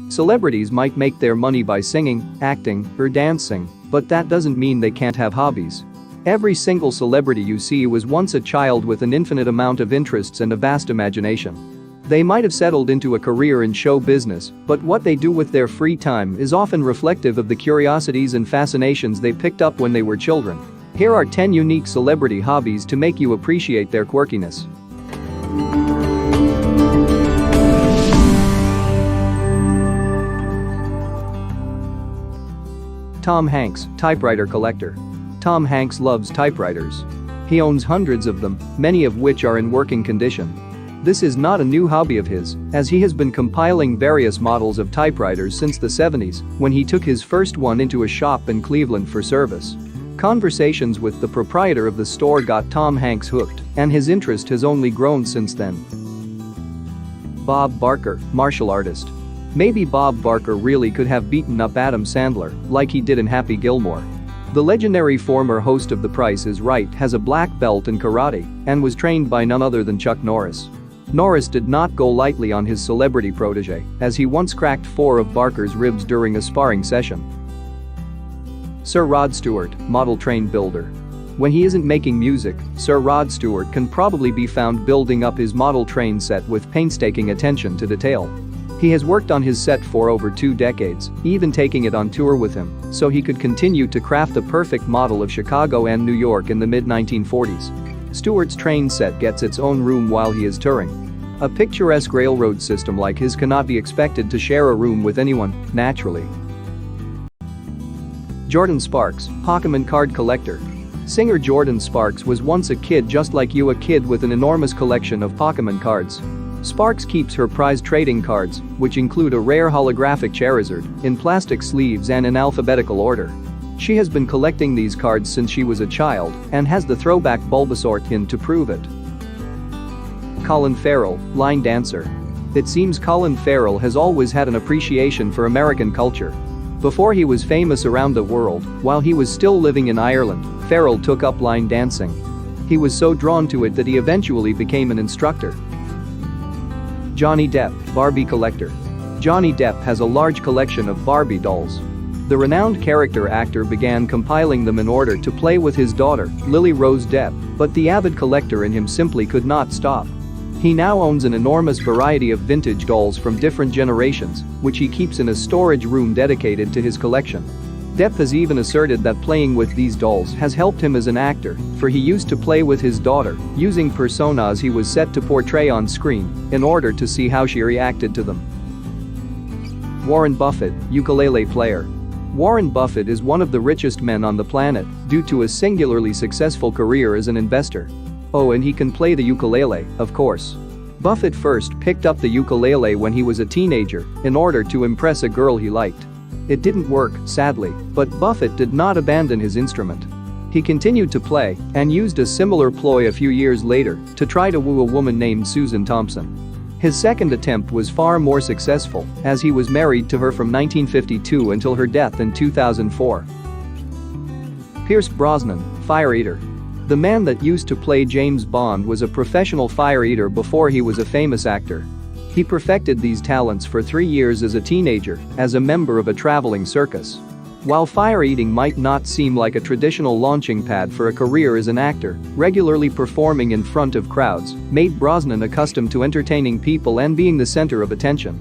Celebrities might make their money by singing, acting, or dancing, but that doesn't mean they can't have hobbies. Every single celebrity you see was once a child with an infinite amount of interests and a vast imagination. They might have settled into a career in show business, but what they do with their free time is often reflective of the curiosities and fascinations they picked up when they were children. Here are 10 unique celebrity hobbies to make you appreciate their quirkiness. Tom Hanks, typewriter collector. Tom Hanks loves typewriters. He owns hundreds of them, many of which are in working condition. This is not a new hobby of his, as he has been compiling various models of typewriters since the 70s, when he took his first one into a shop in Cleveland for service. Conversations with the proprietor of the store got Tom Hanks hooked, and his interest has only grown since then. Bob Barker, martial artist. Maybe Bob Barker really could have beaten up Adam Sandler, like he did in Happy Gilmore. The legendary former host of The Price is Right has a black belt in karate and was trained by none other than Chuck Norris. Norris did not go lightly on his celebrity protege, as he once cracked 4 of Barker's ribs during a sparring session. Sir Rod Stewart, model train builder. When he isn't making music, Sir Rod Stewart can probably be found building up his model train set with painstaking attention to detail. He has worked on his set for over 2 decades, even taking it on tour with him, so he could continue to craft the perfect model of Chicago and New York in the mid-1940s. Stewart's train set gets its own room while he is touring. A picturesque railroad system like his cannot be expected to share a room with anyone, naturally. Jordan Sparks, Pokémon card collector. Singer Jordan Sparks was once a kid just like you, a kid with an enormous collection of Pokémon cards. Sparks keeps her prized trading cards, which include a rare holographic Charizard, in plastic sleeves and in alphabetical order. She has been collecting these cards since she was a child and has the throwback Bulbasaur tin to prove it. Colin Farrell, line dancer. It seems Colin Farrell has always had an appreciation for American culture. Before he was famous around the world, while he was still living in Ireland, Farrell took up line dancing. He was so drawn to it that he eventually became an instructor. Johnny Depp, Barbie collector. Johnny Depp has a large collection of Barbie dolls. The renowned character actor began compiling them in order to play with his daughter, Lily Rose Depp, but the avid collector in him simply could not stop. He now owns an enormous variety of vintage dolls from different generations, which he keeps in a storage room dedicated to his collection. Depp has even asserted that playing with these dolls has helped him as an actor, for he used to play with his daughter, using personas he was set to portray on screen, in order to see how she reacted to them. Warren Buffett, ukulele player. Warren Buffett is one of the richest men on the planet due to a singularly successful career as an investor. Oh, and he can play the ukulele, of course. Buffett first picked up the ukulele when he was a teenager in order to impress a girl he liked. It didn't work, sadly, but Buffett did not abandon his instrument. He continued to play and used a similar ploy a few years later to try to woo a woman named Susan Thompson. His second attempt was far more successful, as he was married to her from 1952 until her death in 2004. Pierce Brosnan, fire eater. The man that used to play James Bond was a professional fire eater before he was a famous actor. He perfected these talents for 3 years as a teenager, as a member of a traveling circus. While fire eating might not seem like a traditional launching pad for a career as an actor, regularly performing in front of crowds made Brosnan accustomed to entertaining people and being the center of attention.